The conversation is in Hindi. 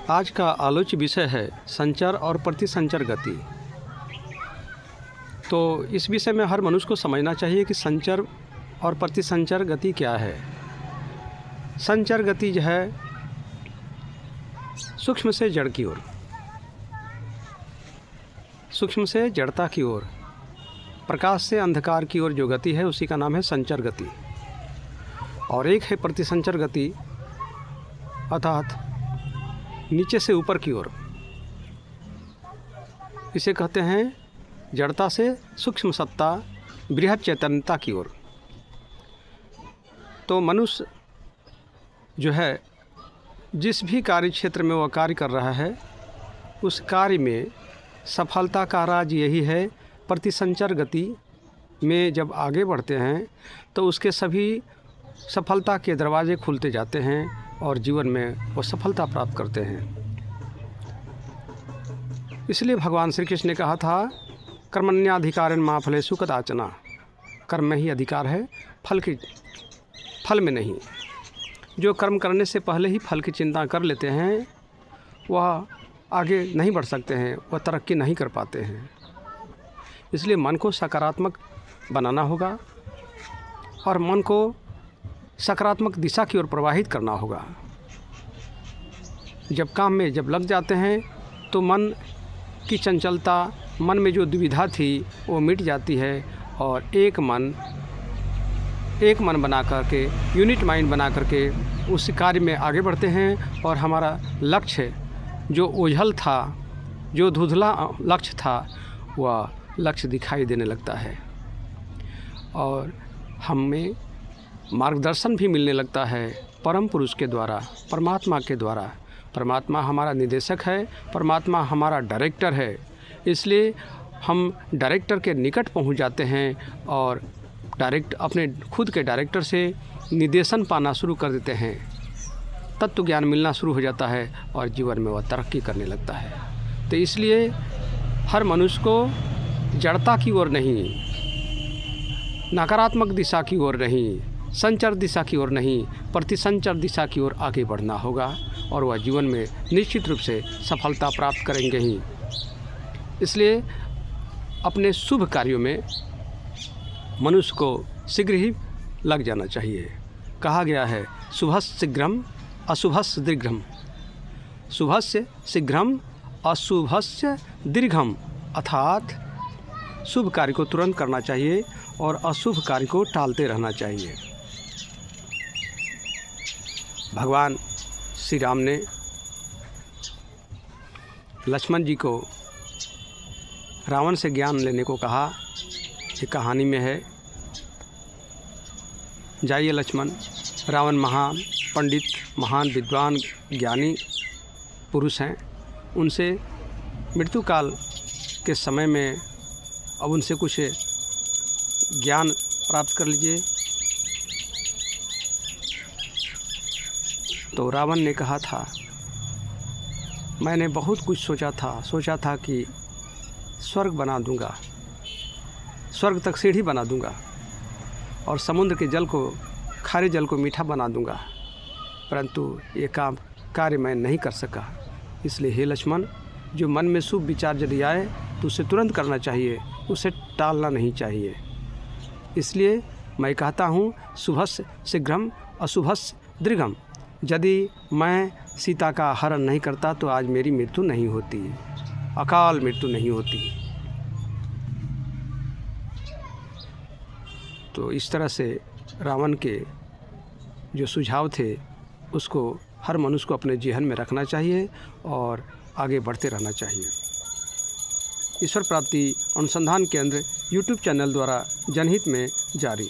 आज का आलोच्य विषय है संचर और प्रतिसंचर गति। तो इस विषय में हर मनुष्य को समझना चाहिए कि संचर और प्रतिसंचर गति क्या है। संचर गति जो है सूक्ष्म से जड़ की ओर, सूक्ष्म से जड़ता की ओर, प्रकाश से अंधकार की ओर जो गति है उसी का नाम है संचर गति। और एक है प्रतिसंचर गति, अर्थात नीचे से ऊपर की ओर। इसे कहते हैं जड़ता से सूक्ष्म सत्ता, बृहद चैतन्यता की ओर। तो मनुष्य जो है जिस भी कार्य क्षेत्र में वह कार्य कर रहा है उस कार्य में सफलता का राज यही है। प्रतिसंचर गति में जब आगे बढ़ते हैं तो उसके सभी सफलता के दरवाजे खुलते जाते हैं और जीवन में वो सफलता प्राप्त करते हैं। इसलिए भगवान श्री कृष्ण ने कहा था कर्मण्याधिकारेण मा फलेषु कदाचन। कर्म में ही अधिकार है, फल में नहीं। जो कर्म करने से पहले ही फल की चिंता कर लेते हैं वह आगे नहीं बढ़ सकते हैं, वह तरक्की नहीं कर पाते हैं। इसलिए मन को सकारात्मक बनाना होगा और मन को सकारात्मक दिशा की ओर प्रवाहित करना होगा। जब काम में जब लग जाते हैं तो मन की चंचलता, मन में जो दुविधा थी वो मिट जाती है और एक मन बना करके, यूनिट माइंड बना करके उस कार्य में आगे बढ़ते हैं और हमारा लक्ष्य जो ओझल था, जो धुंधला लक्ष्य था, वह लक्ष्य दिखाई देने लगता है और हमें मार्गदर्शन भी मिलने लगता है परम पुरुष के द्वारा, परमात्मा के द्वारा। परमात्मा हमारा निदेशक है, परमात्मा हमारा डायरेक्टर है। इसलिए हम डायरेक्टर के निकट पहुंच जाते हैं और अपने खुद के डायरेक्टर से निर्देशन पाना शुरू कर देते हैं। तत्व ज्ञान मिलना शुरू हो जाता है और जीवन में वह तरक्की करने लगता है। तो इसलिए हर मनुष्य को जड़ता की ओर नहीं, नकारात्मक दिशा की ओर नहीं, संचर दिशा की ओर नहीं, प्रतिसंचर दिशा की ओर आगे बढ़ना होगा और वह जीवन में निश्चित रूप से सफलता प्राप्त करेंगे ही। इसलिए अपने शुभ कार्यों में मनुष्य को शीघ्र ही लग जाना चाहिए। कहा गया है शुभस्य शीघ्रम अशुभस्य दीर्घम। शुभस्य शीघ्रम अशुभस्य दीर्घम, अर्थात शुभ कार्य को तुरंत करना चाहिए और अशुभ कार्य को टालते रहना चाहिए। भगवान श्री राम ने लक्ष्मण जी को रावण से ज्ञान लेने को कहा। ये कहानी में है। जाइए लक्ष्मण, रावण महान पंडित, महान विद्वान, ज्ञानी पुरुष हैं। उनसे मृत्यु काल के समय में अब उनसे कुछ ज्ञान प्राप्त कर लीजिए। तो रावण ने कहा था मैंने बहुत कुछ सोचा था कि स्वर्ग बना दूंगा, स्वर्ग तक सीढ़ी बना दूंगा और समुद्र के जल को, खारे जल को मीठा बना दूंगा, परंतु ये कार्य मैं नहीं कर सका। इसलिए हे लक्ष्मण, जो मन में शुभ विचार यदि आए तो उसे तुरंत करना चाहिए, उसे टालना नहीं चाहिए। इसलिए मैं कहता हूँ शुभस्य शीघ्रम अशुभस्य दीर्घम। यदि मैं सीता का हरण नहीं करता तो आज मेरी मृत्यु नहीं होती, अकाल मृत्यु नहीं होती। तो इस तरह से रावण के जो सुझाव थे उसको हर मनुष्य को अपने जीवन में रखना चाहिए और आगे बढ़ते रहना चाहिए। ईश्वर प्राप्ति अनुसंधान केंद्र यूट्यूब चैनल द्वारा जनहित में जारी।